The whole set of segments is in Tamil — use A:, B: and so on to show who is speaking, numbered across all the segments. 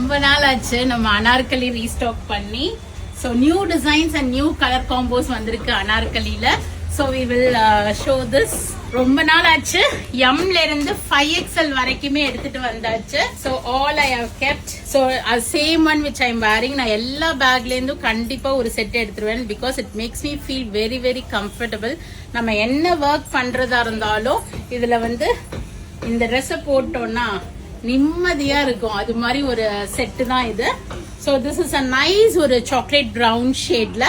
A: ரொம்ப நாள் ஆச்சு நம்ம அனார்கலி ரீஸ்டாக் பண்ணி. So new designs and new colour combos வந்திருக்கு அனார்கலியில. So we will show this. ரொம்ப நாள் ஆச்சு. எம்ல இருந்து 5XL வரைக்குமே எடுத்துட்டு வந்தாச்சு. So all I have kept. So same one which I am wearing. நான் எல்லா பேக்ல இருந்தும் கண்டிப்பா ஒரு செட் எடுத்துருவேன். Because it makes me feel very very comfortable. நம்ம என்ன ஒர்க் பண்றதா இருந்தாலும் இதுல வந்து இந்த ட்ரெஸ் போட்டோம்னா நிம்மதியா இருக்கும். அது மாதிரி ஒரு செட்டு தான் இது. So this is a nice ஒரு சாக்லேட் பிரவுன் ஷேட்ல.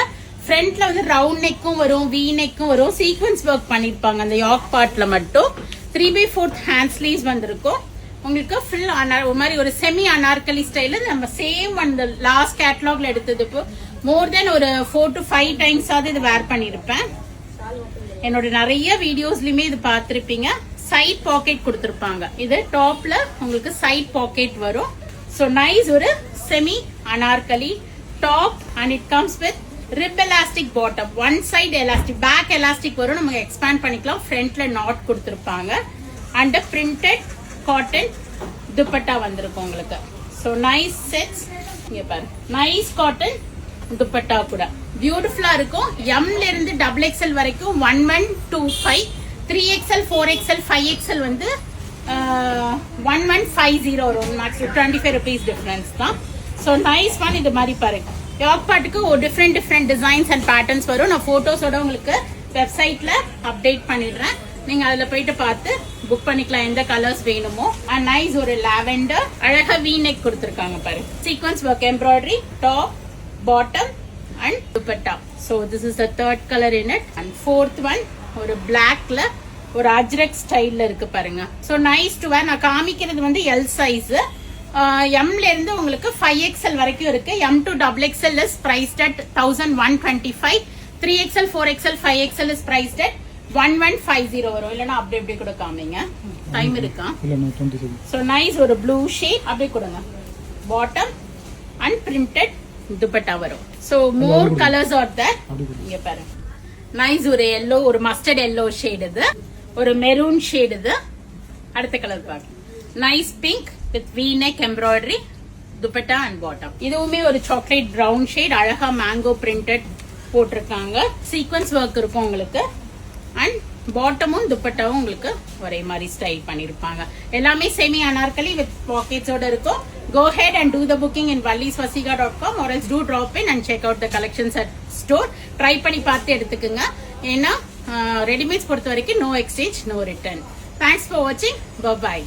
A: ஃப்ரண்ட்ல வந்து ரவுண்ட் நெக்கும் வரும், வி நெக்கும் வரும். சீக்வன்ஸ் ஒர்க் பண்ணிருப்பாங்க அந்த யாக் பார்ட்ல மட்டும். 3/4 ஹேண்ட் ஸ்லீவ்ஸ் வந்திருக்கும். உங்களுக்கு ஃபுல் ஒரு மாதிரி ஒரு செமி அனார்கலி ஸ்டைல நம்ம சேம் அந்த லாஸ்ட் கேட்டலாக்ல எடுத்தது. இப்போ மோர் தென் ஒரு 4 to 5 டைம்ஸ் ஆகுது இது வேர் பண்ணிருப்பேன். என்னோட நிறைய வீடியோஸ்லயுமே இது பார்த்திருப்பீங்க. சைட் பாக்கெட் கொடுத்திருப்பாங்க. இது டாப்ல உங்களுக்கு சைட் பாக்கெட் வரும். சோ நைஸ் ஒரு semi anarkali top and it comes with rib elastic bottom. One side elastic, back elastic வரும். நம்ம எக்ஸ்பேண்ட் பண்ணிக்கலாம். ஃப்ரண்ட்ல நாட் கொடுத்திருப்பாங்க. அண்ட் பிரிண்டட் காட்டன் துப்பட்டா வந்திருக்கும் உங்களுக்கு. So nice sets. இங்க பாருங்க, நைஸ் காட்டன் துப்பட்டா கூட பியூட்டிஃபுல்லா இருக்கும். எம்ல இருந்து XXL வரைக்கும் 1125, 3XL, 4XL, 5XL வந்து 1150 வரும். மேக்ஸிமம் 25 rupees டிஃபரன்ஸ் தான். So nice one. இது மாதிரி பாருங்க, டாப் பார்ட்டுக்கு ஒரு டிஃப்ரெண்ட் டிசைன்ஸ் அண்ட் பேட்டர்ன்ஸ் வரும். நான் போட்டோஸோட உங்களுக்கு வெப்சைட்ல அப்டேட் பண்ணிடுறேன். நீங்க அதுல போயிட்டு பார்த்து புக் பண்ணிக்கலாம் எந்த கலர்ஸ் வேணுமோ. அண்ட் நைஸ் ஒரு லாவெண்டர் அழகா வி நெக் கொடுத்துருக்காங்க பாருங்க. Sequence work embroidery top bottom and dupatta. So this is the third color in it. And fourth one ஒரு blackல ஒரு அஜ்ரக் ஸ்டைல்ல இருக்கு பாருங்க. So nice to wear. நான் காமிக்கிறது வந்து L size. எம்ல இருந்து உங்களுக்கு 5XL வரைக்கும் இருக்கு. M to XXL is priced at 1125. 3XL, 4XL, 5XL is priced at 1150 வரும். இல்லனா அப்படியே கூட காமிங்க. டைம் இருக்கா? இல்ல 27. So nice ஒரு blue shade அப்படியே கொடுங்க. Bottom and printed துப்பட்டா வரும். So more colours are there. இங்க பாருங்க, நைஸ் ஒரு yellow, ஒரு மஸ்டர்ட் yellow ஷேட். இது ஒரு மெரூன் ஷேட். இது அடுத்த கலர் பாருங்க, nice pink with we neck embroidery dupatta and bottom. இதுவுமே ஒரு சாக்லேட் பிரவுன் ஷேட். அழகா மேங்கோ பிரிண்டட் போட்டிருக்காங்க. சீக்வன்ஸ் ஒர்க் இருக்கும் உங்களுக்கு. அண்ட் பாட்டமும் துப்பட்டாவும் உங்களுக்கு ஒரே மாதிரி ஸ்டைல் பண்ணிருப்பாங்க. எல்லாமே செமி அனார்கலி வித் பாக்கெட்ஸோட இருக்கும். Go ahead and do the booking in valliswasiga.com or else do drop in and check out the collections at store. Try பண்ணி பார்த்து எடுத்துக்கங்க. ஏன்னா ரெடிமேட்ஸ் பொறுத்த வரைக்கும் no exchange, no return. Thanks for watching. Bye bye.